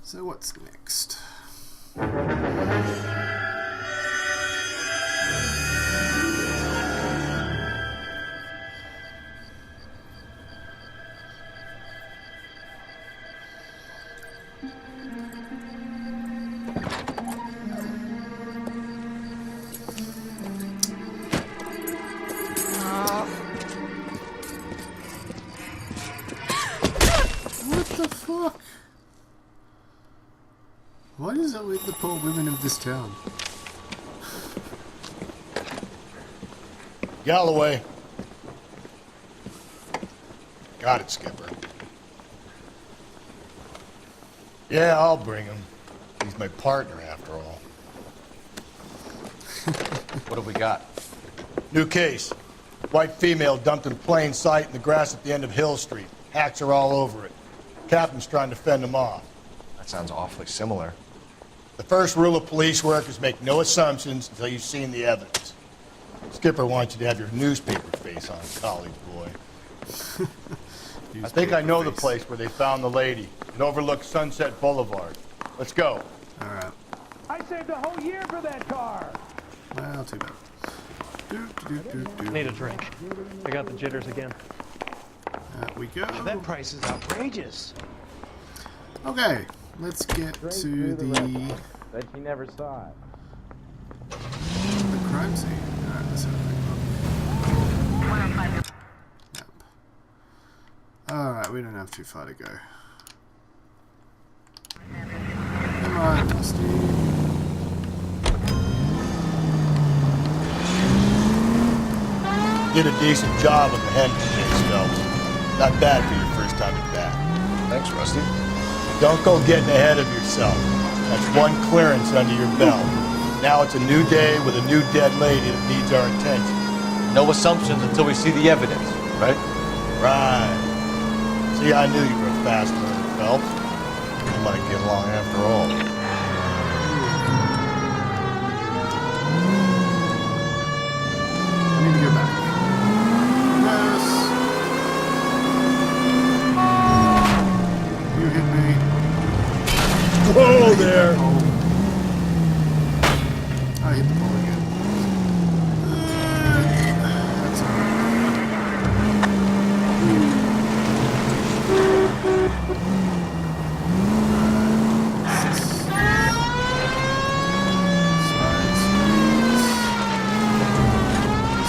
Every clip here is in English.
So what's next? What the fuck? Why is it with the poor women of this town? Galloway. Got it, Skipper. Yeah, I'll bring him. He's my partner, after all. What have we got? New case. White female dumped in plain sight in the grass at the end of Hill Street. Hacks are all over it. Captain's trying to fend them off. That sounds awfully similar. The first rule of police work is make no assumptions until you've seen the evidence. Skipper wants you to have your newspaper face on, college boy. I think I know the place where they found the lady. It overlooks Sunset Boulevard. Let's go. All right. I saved a whole year for that car. Well, too bad. Need a drink. I got the jitters again. There we go. That price is outrageous. Okay, let's get to the Bet you never saw it. crime scene. Alright, let's have a quick look. Yep. Alright, we don't have too far to go. Come on, Dusty. Did a decent job on the Henry case, Phelps. Not bad for your first time at bat. Thanks, Rusty. Don't go getting ahead of yourself. That's one clearance under your belt. Now it's a new day with a new dead lady that needs our attention. No assumptions until we see the evidence, right? Right. See, I knew you were a fast learner, Phelps. We might get along after all. I need to go back. Yes. You hit me. Whoa there! I hit the ball again. That's alright.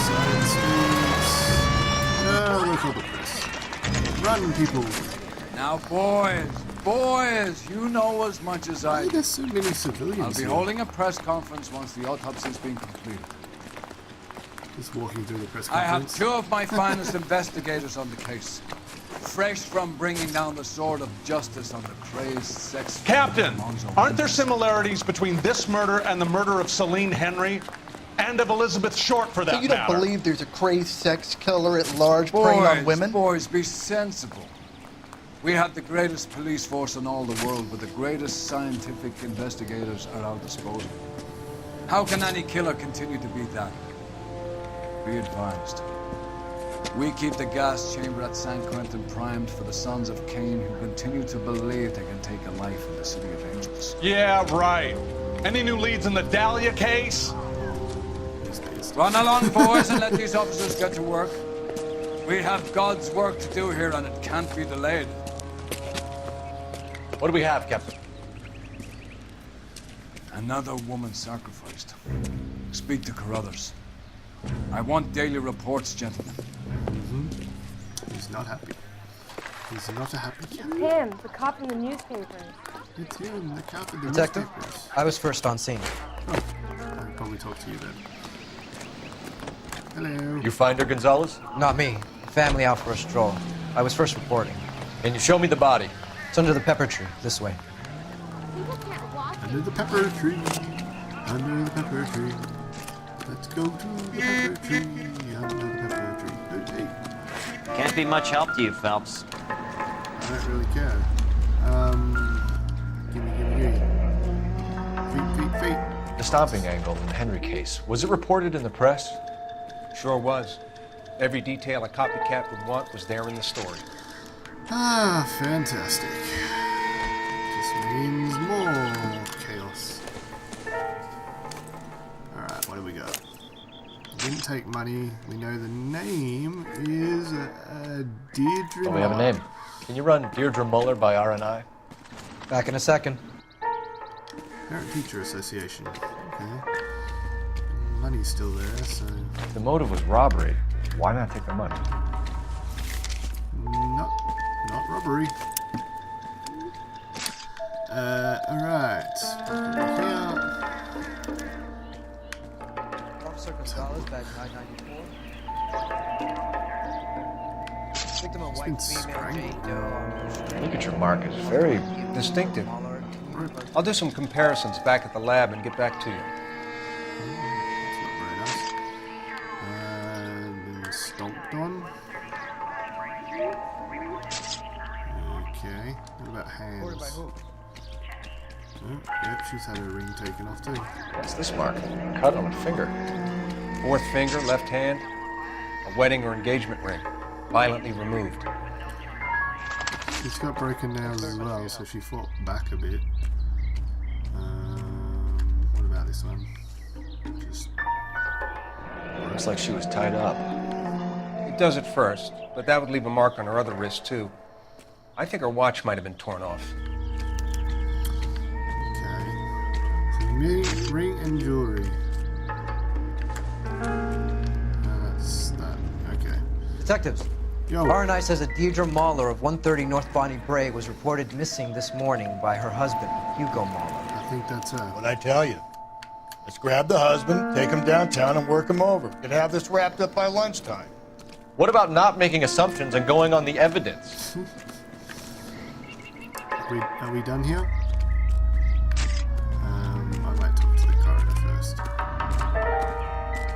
Side streets. No, look over this. Run, people. Now, boys, you know as much as I Why are do. there so many civilians I'll be here? holding a press conference once the autopsy's been completed. Just walking through the press I have conference. two of my finest investigators on the case. Fresh from bringing down the sword of justice on the crazed sex... Captain, Monzo aren't there Mendes. similarities between this murder and the murder of Celine Henry? And of Elizabeth Short, for that So you don't matter? believe there's a crazed sex killer at large preying on women? Boys, be sensible. We have the greatest police force in all the world, but the greatest scientific investigators at our disposal. How can any killer continue to be that? Be advised. We keep the gas chamber at San Quentin primed for the sons of Cain who continue to believe they can take a life in the City of Angels. Yeah, right. Any new leads in the Dahlia case? Run along, boys, and let these officers get to work. We have God's work to do here, and it can't be delayed. What do we have, Captain? Another woman sacrificed. Speak to Carruthers. I want daily reports, gentlemen. He's not happy. He's not a happy cat. Him, the cop from the newspaper. It's him, the cat in the Detective, newspapers. I was first on scene. Oh, I'll probably talk to you then. Hello. You find her, Gonzalez? Not me. Family out for a stroll. I was first reporting. Can you show me the body? It's under the pepper tree, this way. Under the pepper tree. Under the pepper tree. Let's go to the pepper tree. Under the pepper tree. Hey. Can't be much help to you, Phelps. I don't really care. Gimme. Feet. The stomping angle in the Henry case. Was it reported in the press? Sure was. Every detail a copycat would want was there in the story. Ah, fantastic. Just means more chaos. Alright, what do we got? Didn't take money. We know the name is Deirdre. Oh, we have a name. Can you run Deirdre Muller by RNI? Back in a second. Parent Teacher Association. Okay. Money's still there, so... The motive was robbery. Why not take the money? Not robbery. Alright. Here. Officer Gonzalez, back 994. Victim of white female Jane Doe. Look at your mark. It's very distinctive. I'll do some comparisons back at the lab and get back to you. That's not very nice. Been stomped on. Okay. What about hands? Oh, yep, she's had her ring taken off too. What's this mark? Cut on a finger. Fourth finger, left hand, a wedding or engagement ring, violently removed. She's got broken nails as well, so she fought back a bit. What about this one? Just... Looks like she was tied up. It does at first, but that would leave a mark on her other wrist too. I think her watch might have been torn off. Ring and jewelry. That's that. Okay. Detectives. Yo. RNI says that Deirdre Mahler of 130 North Bonnie Bray was reported missing this morning by her husband, Hugo Mahler. I think that's her. What'd I tell you? Let's grab the husband, take him downtown, and work him over. Could have this wrapped up by lunchtime. What about not making assumptions and going on the evidence? Are we done here? I might talk to the coroner first.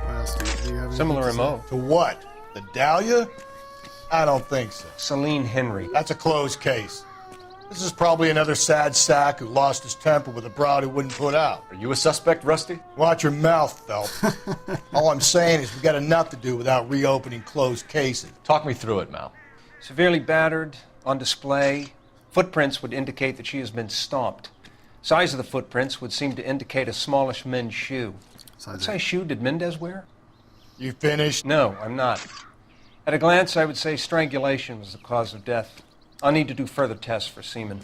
What else do you have? Similar MO. To what? The Dahlia? I don't think so. Celine Henry. That's a closed case. This is probably another sad sack who lost his temper with a broad who wouldn't put out. Are you a suspect, Rusty? Watch your mouth, Phelps. All I'm saying is we got enough to do without reopening closed cases. Talk me through it, Mal. Severely battered, on display. Footprints would indicate that she has been stomped. Size of the footprints would seem to indicate a smallish men's shoe. What size shoe did Mendez wear? You finished? No, I'm not. At a glance, I would say strangulation was the cause of death. I'll need to do further tests for semen.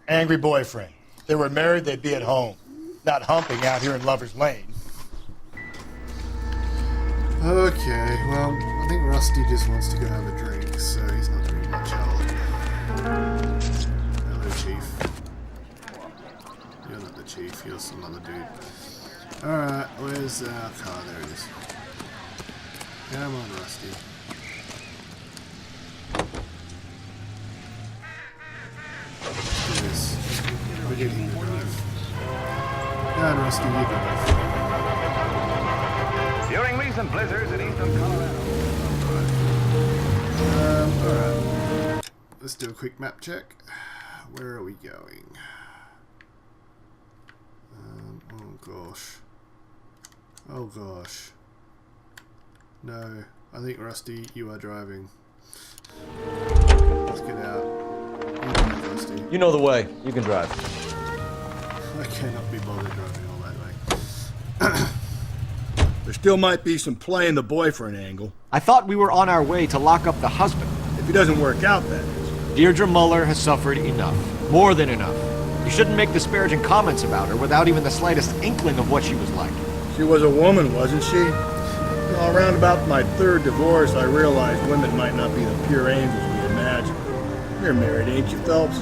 Angry boyfriend. If they were married, they'd be at home, not humping out here in Lover's Lane. Okay, well, I think Rusty just wants to go have a drink, so he's not doing much help. Hello, Chief. You're not the Chief, you're some other dude. Alright, where's our car? There it is. Come on, Rusty. Let's do this. We're getting the drive. Come on, Rusty, you drive. During recent blizzards in eastern Colorado. Alright. Let's do a quick map check. Where are we going? Oh gosh. Oh gosh. No, I think Rusty, you are driving. Let's get out. You drive, Rusty. You know the way. You can drive. I cannot be bothered driving all that way. There still might be some playing the boyfriend angle. I thought we were on our way to lock up the husband. If it doesn't work out, that is. Deirdre Muller has suffered enough. More than enough. You shouldn't make disparaging comments about her without even the slightest inkling of what she was like. She was a woman, wasn't she? Well, around about my third divorce, I realized women might not be the pure angels we imagine. You're married, ain't you, Phelps?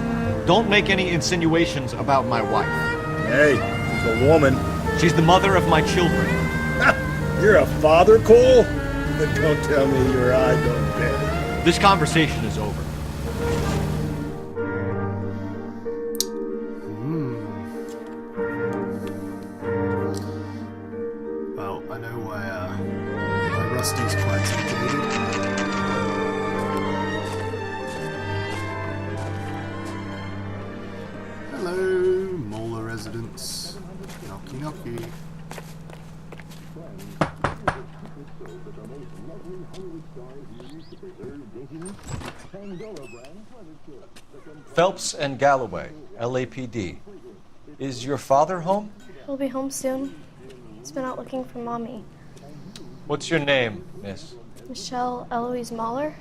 Don't make any insinuations about my wife. Hey, she's a woman. She's the mother of my children. You're a father, Cole? But don't tell me your eye don't bet. This conversation is over. Well, I know why Rusty's quite intimidated. Hello, Mola residents. Knocky knocky. Phelps and Galloway, LAPD. Is your father home? He'll be home soon. He's been out looking for Mommy. What's your name, miss? Michelle Eloise Mahler?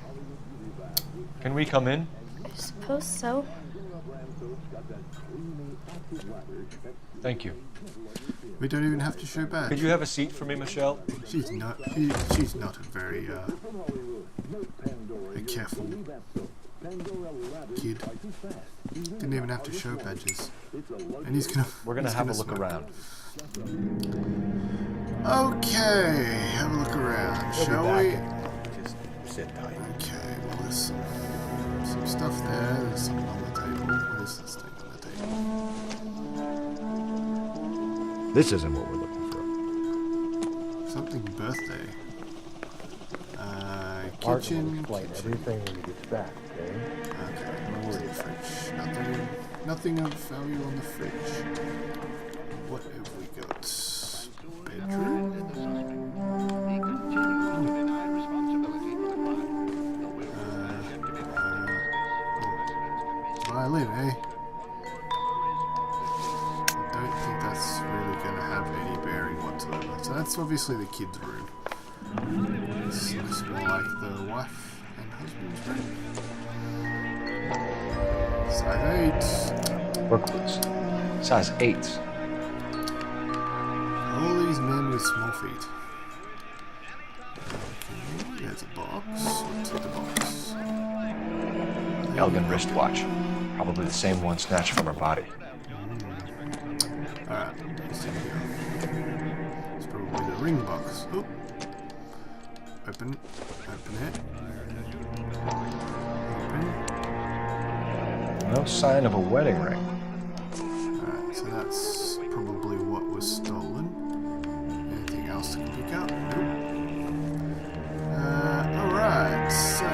Can we come in? I suppose so. Thank you. We don't even have to show badge. Could you have a seat for me, Michelle? She's not a very a careful kid. Didn't even have to show badges. And We're gonna have a look around. Okay, have a look around, shall we? Just sit tight. Okay, well there's some stuff there. There's something on the table. What is this thing on the table? This isn't what we're looking for. Something birthday. Kitchen. Explain everything when you get back, okay? Okay, what's in the fridge? Nothing of value on the fridge. What have we got? Bedroom? Violin, eh? I don't think that's really going to have any bearing whatsoever. So that's obviously the kids' room. This looks more like the wife and husband's room. Size 8. Work, please. Size 8. All these men with small feet. Okay, there's a box. What's in the box? Elegant wristwatch. Probably the same one snatched from her body. Alright, let's see here. It's probably the ring box. Oh. Open it. Open. No sign of a wedding ring. Alright, so that's probably what was stolen. Anything else to pick up? Nope. Alright, so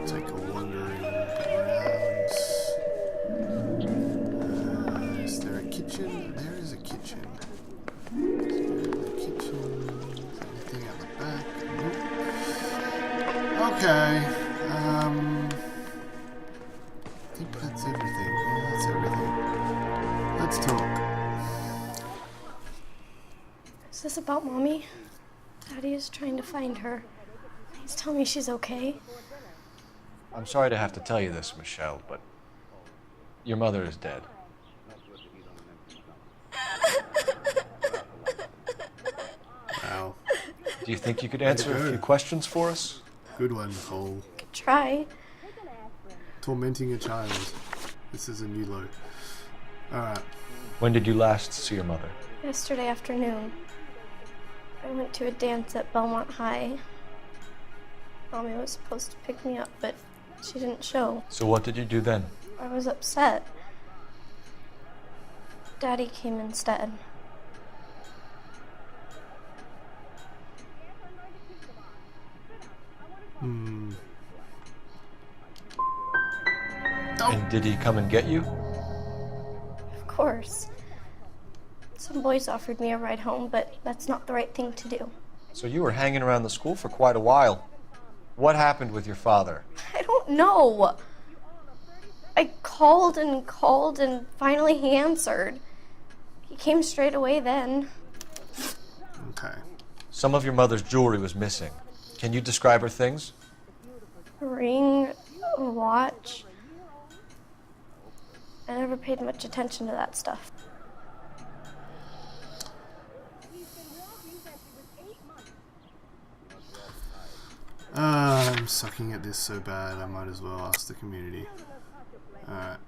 take a wandering around. Is there a kitchen? There is a kitchen. Anything at the back? Nope. Okay. I think that's everything. Yeah, that's everything. Let's talk. Is this about Mommy? Daddy is trying to find her. Please tell me she's okay. I'm sorry to have to tell you this, Michelle, but your mother is dead. Wow. Do you think you could answer a few questions for us? Good one, Cole. Could try. Tormenting a child. This is a new low. Alright. When did you last see your mother? Yesterday afternoon. I went to a dance at Belmont High. Mommy was supposed to pick me up, but she didn't show. So what did you do then? I was upset. Daddy came instead. And did he come and get you? Of course. Some boys offered me a ride home, but that's not the right thing to do. So you were hanging around the school for quite a while. What happened with your father? I don't know. I called and finally he answered. He came straight away then. Okay. Some of your mother's jewelry was missing. Can you describe her things? A ring, a watch. I never paid much attention to that stuff. I'm sucking at this so bad, I might as well ask the community. Alright.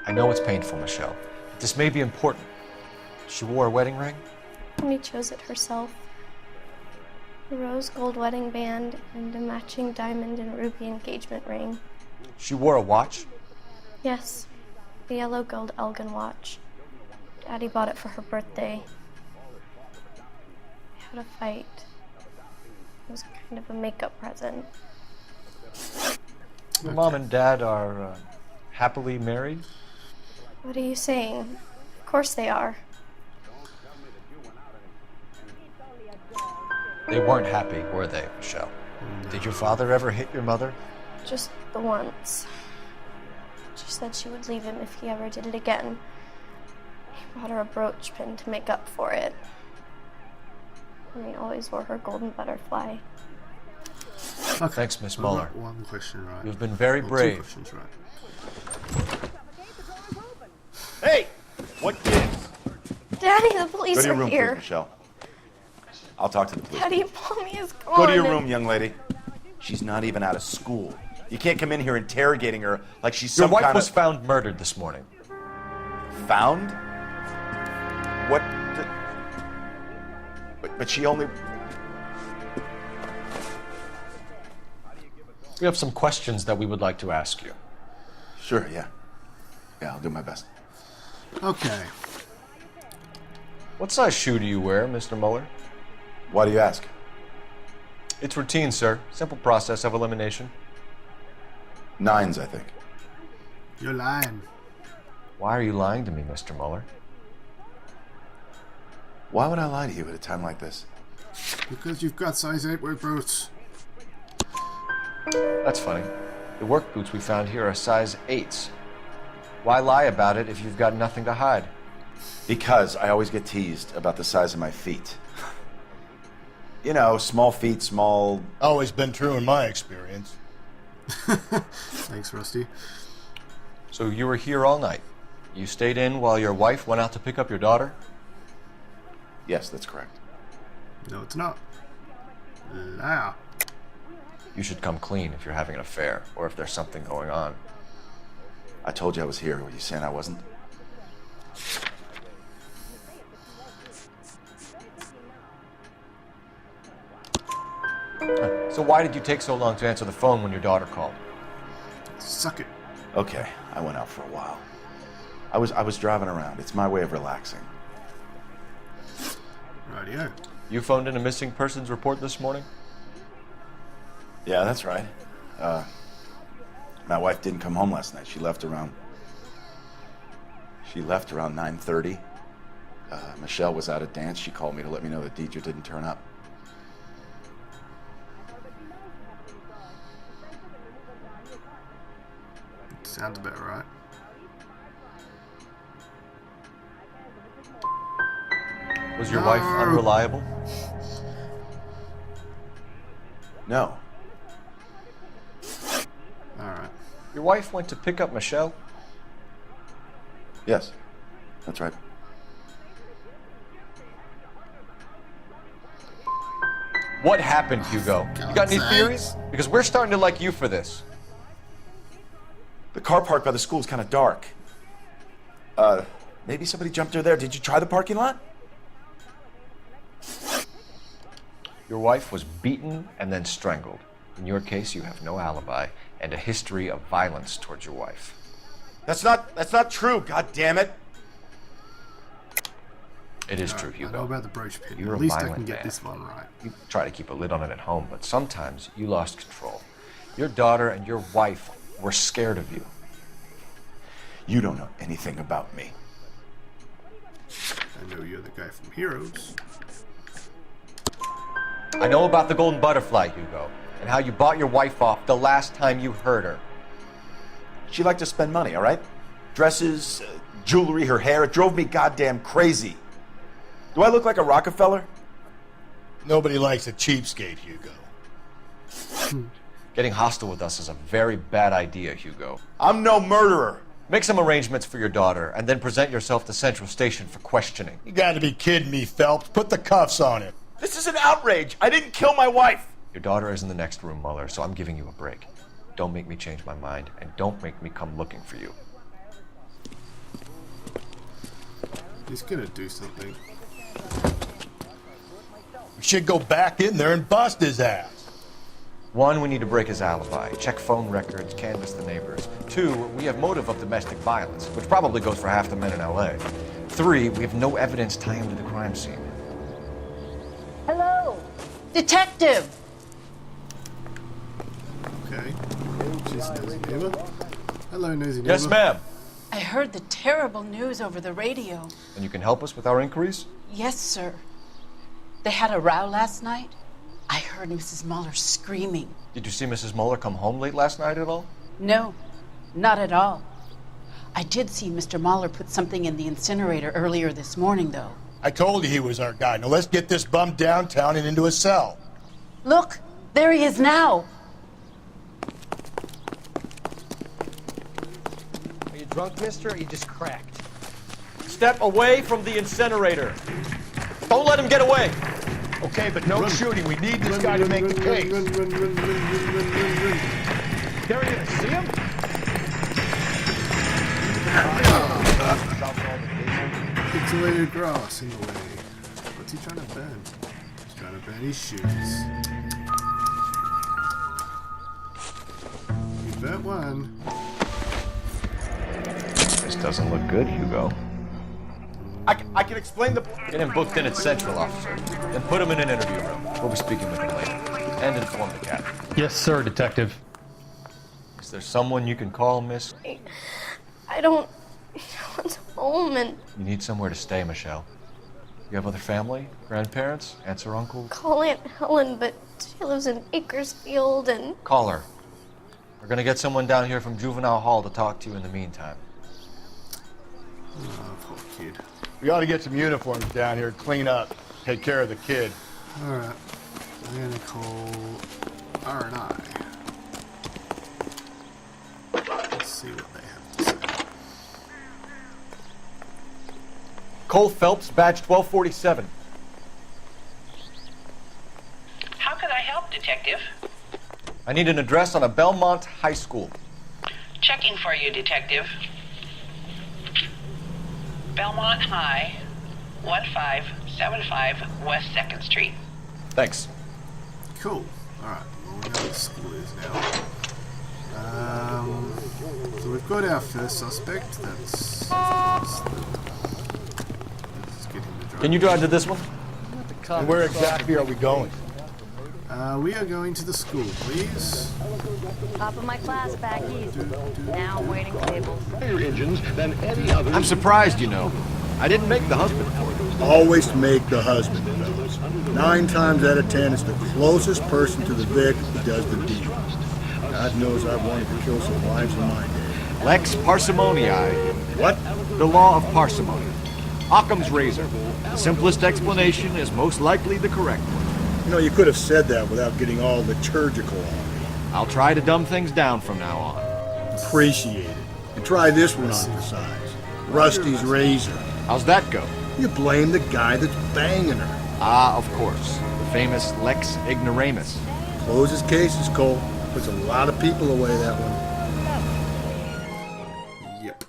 I know it's painful, Michelle. This may be important. She wore a wedding ring? Mommy chose it herself. A rose gold wedding band and a matching diamond and ruby engagement ring. She wore a watch? Yes, the yellow gold Elgin watch. Daddy bought it for her birthday. We had a fight. It was kind of a makeup present. Your mom and dad are happily married? What are you saying? Of course they are. They weren't happy, were they, Michelle? No. Did your father ever hit your mother? Just the once. She said she would leave him if he ever did it again. He bought her a brooch pin to make up for it. And he always wore her golden butterfly. Okay. Thanks, Miss Muller. One question right. You've been very brave. 2 questions right. Hey! What gives? Daddy, the police Go to your are room, here. please, Michelle. I'll talk to the police. Daddy, Mommy is gone. Go to your room, young lady. She's not even out of school. You can't come in here interrogating her like she's some Your wife kind was found murdered this morning. Found? What? But she only... We have some questions that we would like to ask you. Sure, yeah. Yeah, I'll do my best. Okay. What size shoe do you wear, Mr. Muller? Why do you ask? It's routine, sir. Simple process of elimination. 9s, I think. You're lying. Why are you lying to me, Mr. Muller? Why would I lie to you at a time like this? Because you've got size 8 work boots. That's funny. The work boots we found here are size 8s. Why lie about it if you've got nothing to hide? Because I always get teased about the size of my feet. You know, small feet, small... Always been true in my experience. Thanks, Rusty. So you were here all night. You stayed in while your wife went out to pick up your daughter? Yes, that's correct. No, it's not. Liar. You should come clean if you're having an affair, or if there's something going on. I told you I was here. Were you saying I wasn't? So why did you take so long to answer the phone when your daughter called? Suck it. Okay, I went out for a while. I was driving around. It's my way of relaxing. Rightio. You phoned in a missing persons report this morning? Yeah, that's right. My wife didn't come home last night. She left around 9:30. Michelle was out at dance. She called me to let me know that Deidre didn't turn up. Sounds about right. Was your wife unreliable? No. Alright. Your wife went to pick up Michelle? Yes, that's right. What happened, Hugo? You got any theories? Because we're starting to like you for this. The car park by the school is kind of dark. Maybe somebody jumped her there. Did you try the parking lot? Your wife was beaten and then strangled. In your case, you have no alibi and a history of violence towards your wife. That's not true, god damn it. It is true, Hugo. I know about the brooch pin. You're At least a I violent can get man. this one right. You try to keep a lid on it at home, but sometimes you lost control. Your daughter and your wife were scared of you. You don't know anything about me. I know you're the guy from Heroes. I know about the golden butterfly, Hugo, and how you bought your wife off the last time you heard her. She liked to spend money, all right? Dresses, jewelry, her hair. It drove me goddamn crazy. Do I look like a Rockefeller? Nobody likes a cheapskate, Hugo. Getting hostile with us is a very bad idea, Hugo. I'm no murderer. Make some arrangements for your daughter, and then present yourself to Central Station for questioning. You gotta be kidding me, Phelps. Put the cuffs on him. This is an outrage. I didn't kill my wife. Your daughter is in the next room, Muller, so I'm giving you a break. Don't make me change my mind, and don't make me come looking for you. He's gonna do something. We should go back in there and bust his ass. 1, we need to break his alibi, check phone records, canvass the neighbors. 2, we have motive of domestic violence, which probably goes for half the men in LA. 3, we have no evidence tying him to the crime scene. Hello, detective. Okay. She's nosy neighbor. Hello, nosy neighbor. Yes, ma'am. I heard the terrible news over the radio. And you can help us with our inquiries? Yes, sir. They had a row last night. I heard Mrs. Muller screaming. Did you see Mrs. Muller come home late last night at all? No, not at all. I did see Mr. Muller put something in the incinerator earlier this morning, though. I told you he was our guy. Now let's get this bum downtown and into a cell. Look, there he is now. Are you drunk, mister, or are you just cracked? Step away from the incinerator. Don't let him get away. Okay, but no shooting. We need this guy to make the case. There he is. See him? Pixelated grass in the way. What's he trying to burn? He's trying to burn his shoes. He burnt one. This doesn't look good, Hugo. I can explain the... Get him booked in at Central, officer. Then put him in an interview room. We'll be speaking with him later. And inform the captain. Yes, sir, Detective. Is there someone you can call, miss? I don't want home, and You need somewhere to stay, Michelle. You have other family? Grandparents? Aunts or uncles? call Aunt Helen, but she lives in Bakersfield, and Call her. We're gonna get someone down here from Juvenile Hall to talk to you in the meantime. Oh, poor kid. We ought to get some uniforms down here, clean up, take care of the kid. Alright. I'm gonna call R&I. Let's see what they have to say. Cole Phelps, badge 1247. How can I help, Detective? I need an address on a Belmont High School. Checking for you, Detective. Belmont High, 1575 West 2nd Street. Thanks. Cool. Alright, well, we know what the school is now. So we've got our first suspect. That's of course let's get him to drive. Can you drive to this one? And where exactly are we going? We are going to the school, please. Top of my class, baggies. Now waiting tables. Your engines than any other. I'm surprised, you know. I didn't make the husband for it. Always make the husband, fellas. 9 times out of 10, it's the closest person to the victim who does the deed. God knows I've wanted to kill some wives in my day. Lex parsimoniae. What? The law of parsimony. Occam's razor. The simplest explanation is most likely the correct one. You know, you could have said that without getting all liturgical on me. I'll try to dumb things down from now on. Appreciate it. And try this one on for size. Rusty's razor. How's that go? You blame the guy that's banging her. Ah, of course. The famous Lex ignoramus. Closes cases, Cole. Puts a lot of people away, that one. Yep.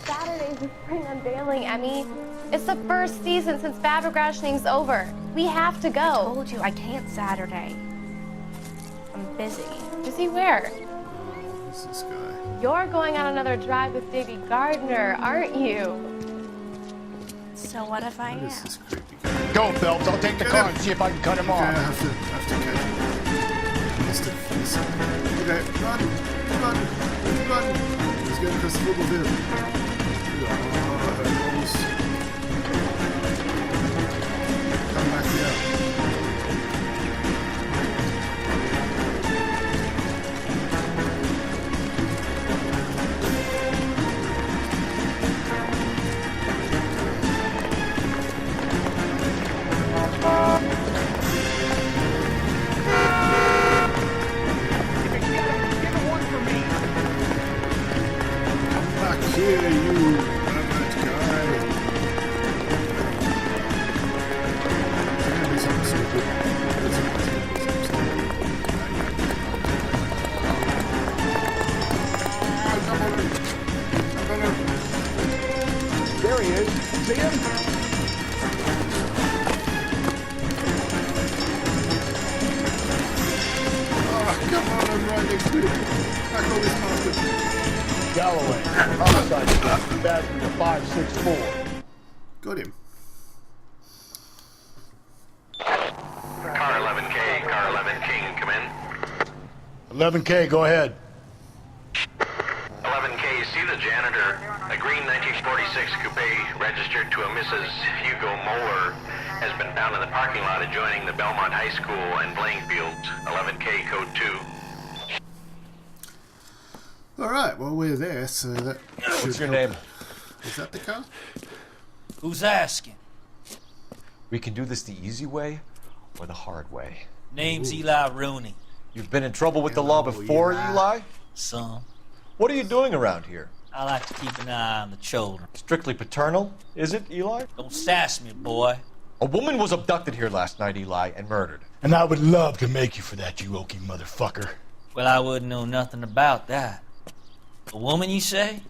Saturday's the spring unveiling, Emmy. It's the first season since Bad Rationing's over. We have to go. I told you I can't Saturday. I'm busy. Busy where? Who's this guy? You're going on another drive with Davy Gardner, aren't you? So what if I What am? is this creepy guy? Go, Phelps. I'll take the car and see if I can cut him Okay, I off. have to catch him. Mr. Okay, run! He's going across the football field. Come back here. Back here, you bad guy. There's gonna be something stupid. There's gonna be something stupid. There he is. See him? Oh, come on, I'm right next to him. Back all this bastard. Galloway. Homicide. Badge number 564. Got him. Car 11K, car 11K, come in. 11K, go ahead. 11K, see the janitor, a green 19 suspect's coupe registered to a Mrs. Hugo Moeller has been found in the parking lot adjoining the Belmont High School and playing fields. 11K code 2. Alright, well, we're there, so that... What's your name? Is that the car? Who's asking? We can do this the easy way or the hard way. Name's Eli Rooney. You've been in trouble with the law before, Eli? Some. What are you doing around here? I like to keep an eye on the children. Strictly paternal, is it, Eli? Don't sass me, boy. A woman was abducted here last night, Eli, and murdered. And I would love to make you for that, you oaky motherfucker. Well, I wouldn't know nothing about that. A woman, you say?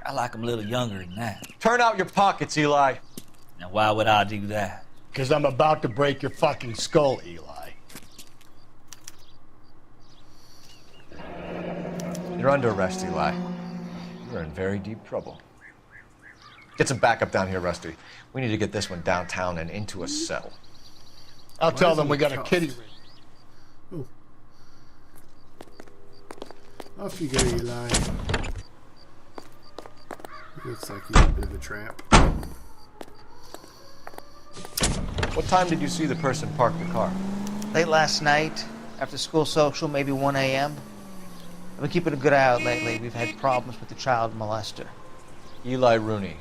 I like 'em a little younger than that. Turn out your pockets, Eli. Now, why would I do that? Because I'm about to break your fucking skull, Eli. You're under arrest, Eli. You're in very deep trouble. Get some backup down here, Rusty. We need to get this one downtown and into a cell. I'll tell them we got a kitty ring. Ooh. Off you go, Eli. Looks like he's a bit of a tramp. What time did you see the person park the car? Late last night, after school social, maybe 1 a.m. I've been keeping a good eye out lately. We've had problems with the child molester. Eli Rooney.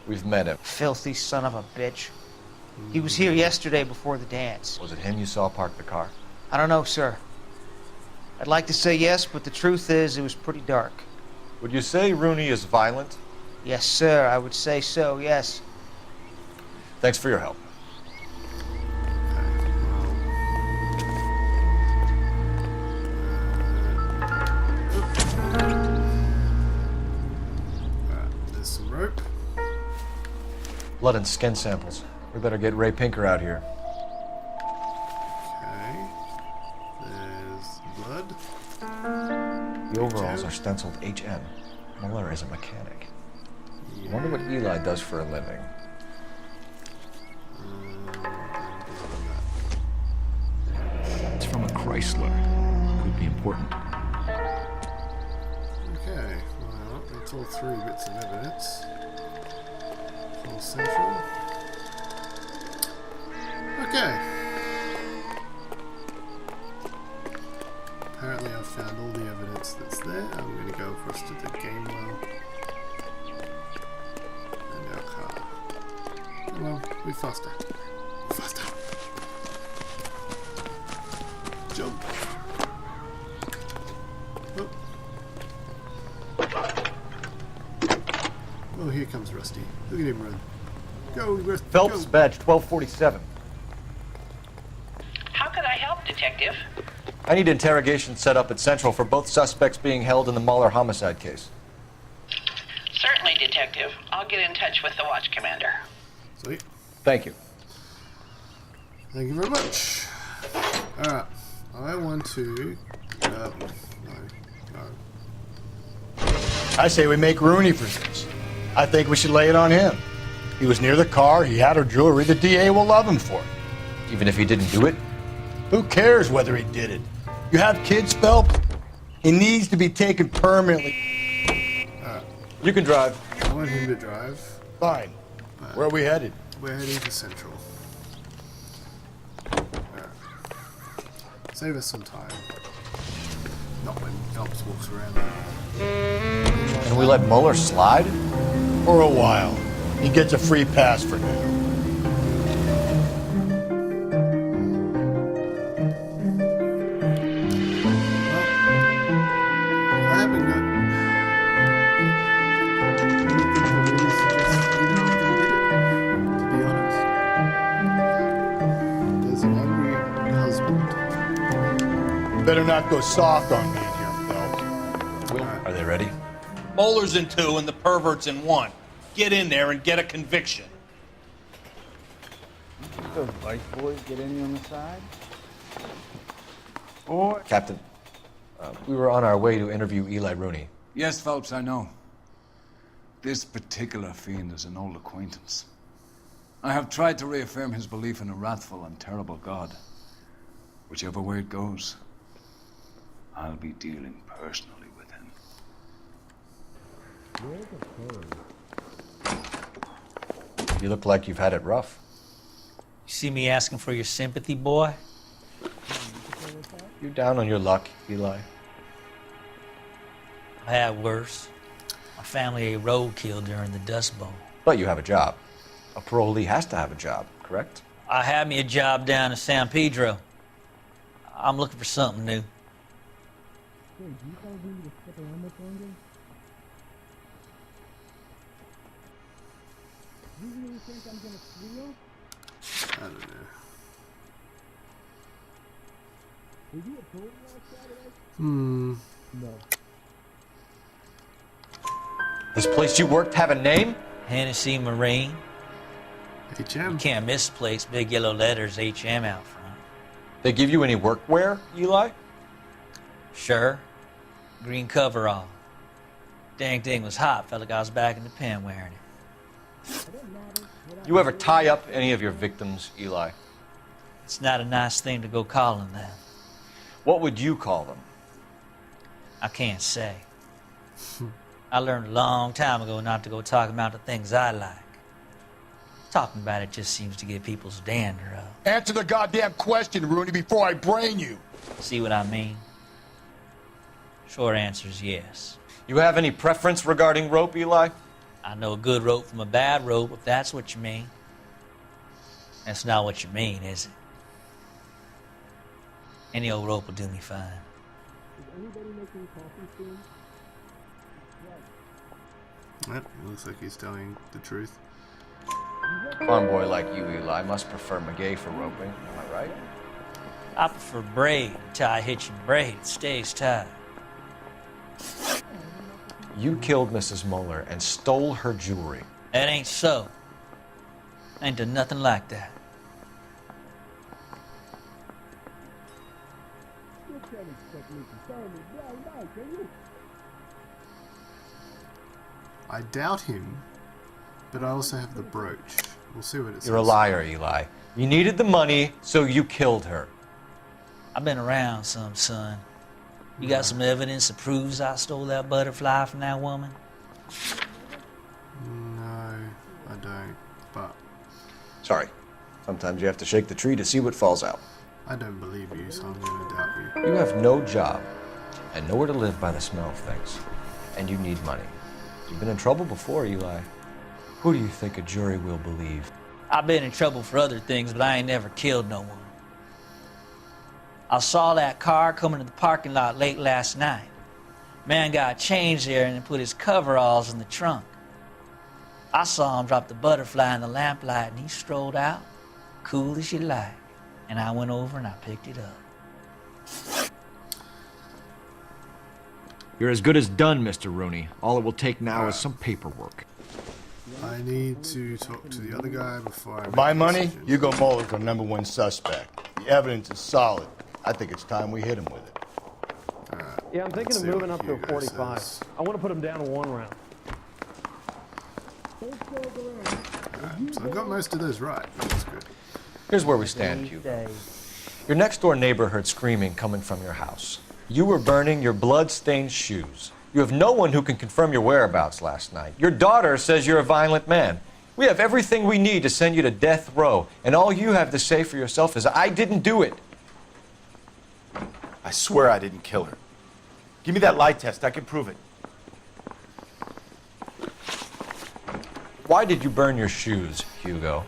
We've met him. Filthy son of a bitch. He was here yesterday before the dance. Was it him you saw park the car? I don't know, sir. I'd like to say yes, but the truth is it was pretty dark. Would you say Rooney is violent? Yes, sir. I would say so, yes. Thanks for your help. There's some rope. Blood and skin samples. We better get Ray Pinker out here. Okay. There's blood. The overalls are stenciled HM. Muller is a mechanic. I wonder what Eli does for a living. It's from a Chrysler. Could be important. Okay, well, that's all 3 bits of evidence. Full central. Okay. Apparently I've found all the evidence that's there. I'm going to go across to the game well. And our car. Come on, move faster. Move faster. Jump. Oh, here comes Rusty. Look at him run. Go, Rusty. Phelps, go. badge 1247. How could I help, Detective? I need interrogation set up at Central for both suspects being held in the Mahler homicide case. Certainly, Detective. I'll get in touch with the watch commander. Sweet. Thank you. Thank you very much. Alright. I want to... no. I say we make Rooney for this. I think we should lay it on him. He was near the car, he had her jewelry, the DA will love him for it. Even if he didn't do it? Who cares whether he did it? You have kids, Phelps? He needs to be taken permanently. You can drive. I want him to drive. Fine. Where are we headed? We're heading to Central. Save us some time. Not when Phelps walks around. And we let Muller slide? For a while. He gets a free pass for now. I haven't got anything to really suggest either of them did it, to be honest. There's an angry husband. Better not go soft on me here, Phelps. Are they ready? Bowler's in 2 and the pervert's in 1. Get in there and get a conviction. Those vice boys get any on the side? Captain, we were on our way to interview Eli Rooney. Yes, Phelps, I know. This particular fiend is an old acquaintance. I have tried to reaffirm his belief in a wrathful and terrible God. Whichever way it goes, I'll be dealing personally with him. You look like you've had it rough. You see me asking for your sympathy, boy? You're down on your luck, Eli. I had worse. My family ate roadkill during the Dust Bowl. But you have a job. A parolee has to have a job, correct? I had me a job down in San Pedro. I'm looking for something new. I don't know. No. This place you worked have a name? Hennessy Marine. HM. You can't miss the place. Big yellow letters, HM out front. They give you any workwear, Eli? Sure. Green coverall. Dang thing was hot. Felt like I was back in the pen wearing it. You ever tie up any of your victims, Eli? It's not a nice thing to go calling them. What would you call them? I can't say. I learned a long time ago not to go talking about the things I like. Talking about it just seems to get people's dander up. Answer the goddamn question, Rooney, before I brain you. See what I mean? Short answer is yes. You have any preference regarding rope, Eli? I know a good rope from a bad rope, if that's what you mean. That's not what you mean, is it? Any old rope will do me fine. Yep, it looks like he's telling the truth. A farm boy like you, Eli, must prefer McGay for roping, am I right? I prefer braid until I hit you braid. It stays tight. You killed Mrs. Muller and stole her jewelry. That ain't so. I ain't done nothing like that. I doubt him, but I also have the brooch. We'll see what it says. You're a liar, Eli. You needed the money, so you killed her. I've been around some, son. You got some evidence that proves I stole that butterfly from that woman? No, I don't, but... Sorry. Sometimes you have to shake the tree to see what falls out. I don't believe you, so I'm going to doubt you. You have no job, and nowhere to live by the smell of things. And you need money. You've been in trouble before, Eli. Who do you think a jury will believe? I've been in trouble for other things, but I ain't never killed no one. I saw that car coming to the parking lot late last night. Man got changed there and put his coveralls in the trunk. I saw him drop the butterfly in the lamplight and he strolled out, cool as you like. And I went over and I picked it up. You're as good as done, Mr. Rooney. All it will take now is some paperwork. I need to talk to the other guy before I... For my money, Hugo Muller's our #1 suspect. The evidence is solid. I think it's time we hit him with it. Yeah, I'm thinking of moving up to a 45. I want to put him down to 1 round. So I've got most of those right. That's good. Here's where we stand, Hugo. Your next-door neighbor heard screaming coming from your house. You were burning your blood-stained shoes. You have no one who can confirm your whereabouts last night. Your daughter says you're a violent man. We have everything we need to send you to death row, and all you have to say for yourself is, I didn't do it. I swear I didn't kill her. Give me that lie test. I can prove it. Why did you burn your shoes, Hugo?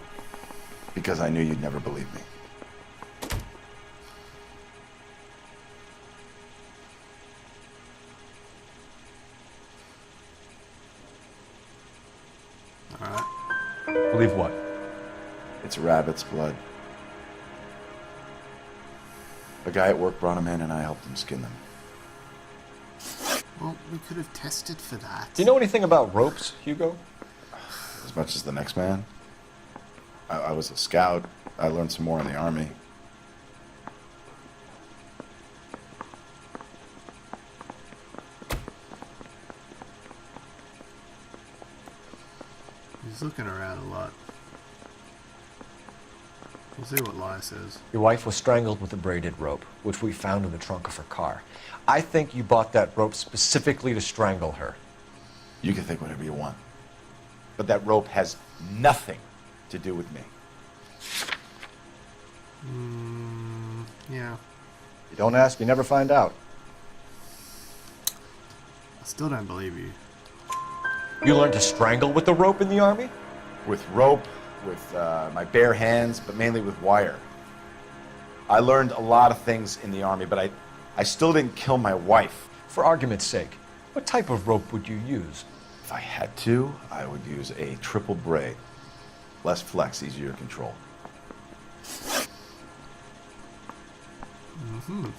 Because I knew you'd never believe me. All right. Believe what? It's rabbit's blood. A guy at work brought them in and I helped him skin them. Well, we could have tested for that. Do you know anything about ropes, Hugo? As much as the next man. I was a scout. I learned some more in the army. He's looking around a lot. We'll see what Lie says. Your wife was strangled with a braided rope, which we found in the trunk of her car. I think you bought that rope specifically to strangle her. You can think whatever you want. But that rope has nothing to do with me. Yeah. You don't ask, you never find out. I still don't believe you. You learned to strangle with the rope in the Army? With rope, with my bare hands, but mainly with wire. I learned a lot of things in the Army, but I still didn't kill my wife. For argument's sake, what type of rope would you use? If I had to, I would use a triple braid. Less flex, easier to control.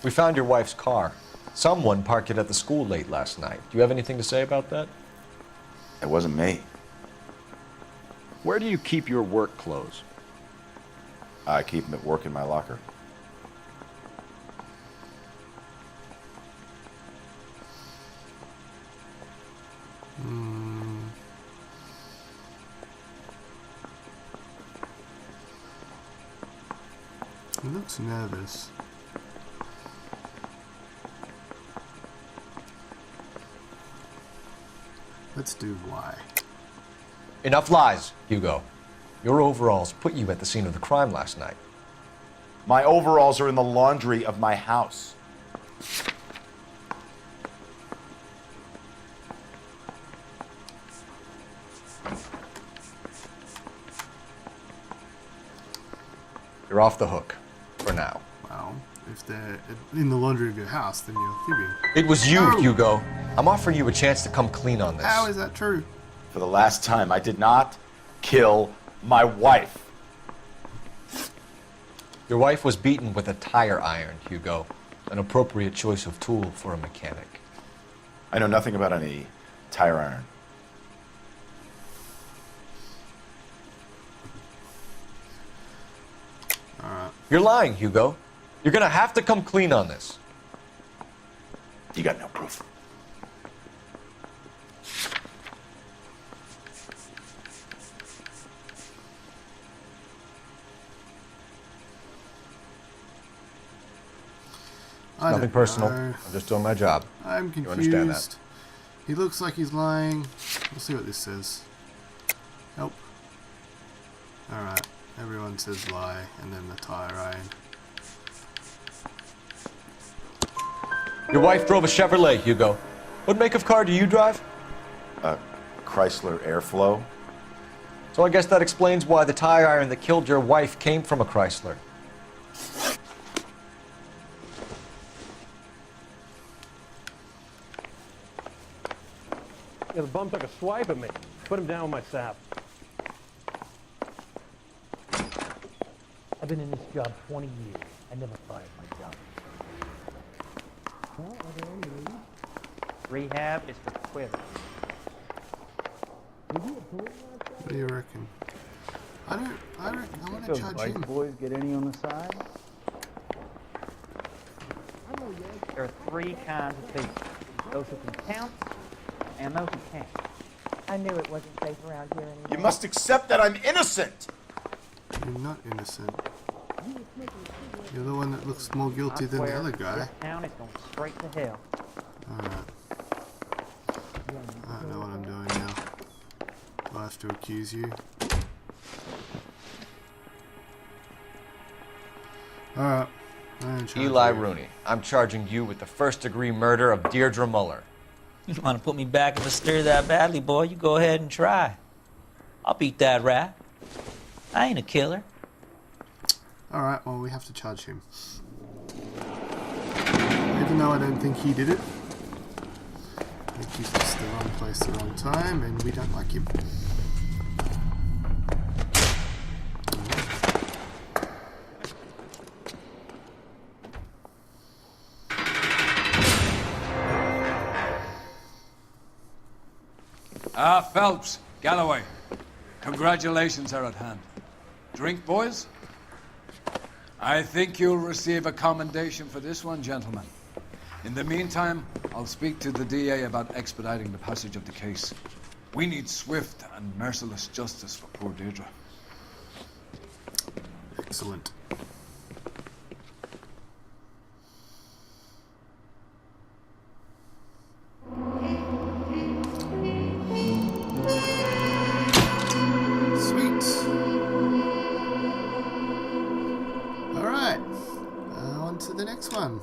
We found your wife's car. Someone parked it at the school late last night. Do you have anything to say about that? It wasn't me. Where do you keep your work clothes? I keep them at work in my locker. He looks nervous. Let's do Y. Enough lies, Hugo. Your overalls put you at the scene of the crime last night. My overalls are in the laundry of my house. You're off the hook. For now. Well, if they're in the laundry of your house, then you're fibbing. It was you, Hugo. I'm offering you a chance to come clean on this. How is that true? For the last time, I did not kill my wife. Your wife was beaten with a tire iron, Hugo. An appropriate choice of tool for a mechanic. I know nothing about any tire iron. You're lying, Hugo. You're gonna have to come clean on this. You got no proof. Nothing personal. I'm just doing my job. I'm confused. You understand that? He looks like he's lying. We'll see what this says. Nope. Alright. Everyone says lie, and then the tire iron. Your wife drove a Chevrolet, Hugo. What make of car do you drive? A Chrysler Airflow. So I guess that explains why the tire iron that killed your wife came from a Chrysler. Yeah, the bum took a swipe at me. Put him down with my sap. I've been in this job 20 years. I never fired my job. Well, are there any leads? Rehab is for quitters. What do you reckon? I want to charge Vice him. boys get any on the side? There are three kinds of people. Those who can count and those who can't. I knew it wasn't safe around here anymore. You must accept that I'm innocent. You're not innocent. You're the one that looks more guilty than the other guy. This town is going straight to hell. Alright. I don't know what I'm doing now. Do I have to accuse you? Alright. Eli Rooney, I'm charging you with the first-degree murder of Deirdre Muller. You want to put me back in the stir that badly, boy? You go ahead and try. I'll beat that rap. I ain't a killer. Alright, well, we have to charge him. Even though I don't think he did it. I think he's just the wrong place, the wrong time, and we don't like him. Phelps, Galloway, congratulations are at hand. Drink, boys? I think you'll receive a commendation for this one, gentlemen. In the meantime, I'll speak to the DA about expediting the passage of the case. We need swift and merciless justice for poor Deirdre. Excellent. Sweet. the next one.